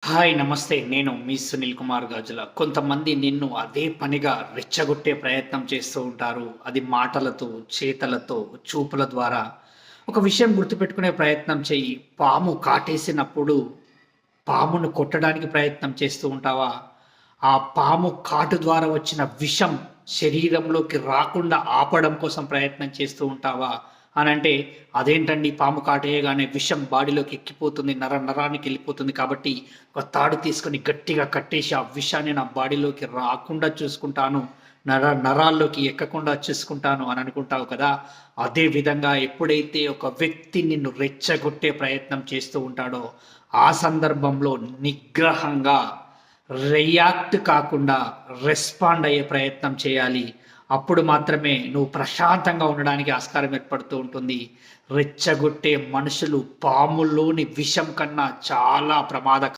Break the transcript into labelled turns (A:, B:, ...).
A: Hi నమస్తే. నేను మీ సునీల్ కుమార్ గాజుల. కొంతమంది నిన్ను అదే పనిగా రెచ్చగొట్టే ప్రయత్నం చేస్తూ ఉంటారు. అది మాటలతో, చేతలతో, చూపుల ద్వారా. ఒక విషయం గుర్తుపెట్టుకునే ప్రయత్నం చెయ్యి. పాము కాటేసినప్పుడు పామును కొట్టడానికి ప్రయత్నం చేస్తూ ఉంటావా? ఆ పాము కాటు ద్వారా వచ్చిన విషం శరీరంలోకి రాకుండా ఆపడం కోసం ప్రయత్నం చేస్తూ ఉంటావా? అనంటే, అదేంటండి పాము కాటేయగానే విషం బాడీలోకి ఎక్కిపోతుంది. నరానికి ఎళ్ళిపోతుంది కాబట్టి, ఒక తాడు తీసుకొని గట్టిగా కట్టేసి, ఆ విషాన్ని నా బాడీలోకి రాకుండా చూసుకుంటాను. నరాల్లోకి ఎక్కకుండా చూసుకుంటాను అని అనుకుంటావు కదా! అదే విధంగా ఎప్పుడైతే ఒక వ్యక్తి నిన్ను రెచ్చగొట్టే ప్రయత్నం చేస్తూ ఉంటాడో, ఆ సందర్భంలో నిగ్రహంగా రియాక్ట్ కాకుండా రెస్పాండ్ అయ్యే ప్రయత్నం చేయాలి. అప్పుడు మాత్రమే నువ్వు ప్రశాంతంగా ఉండడానికి ఆస్కారం ఏర్పడుతూ ఉంటుంది. రెచ్చగొట్టే మనుషులు పాముల్లోని విషం కన్నా చాలా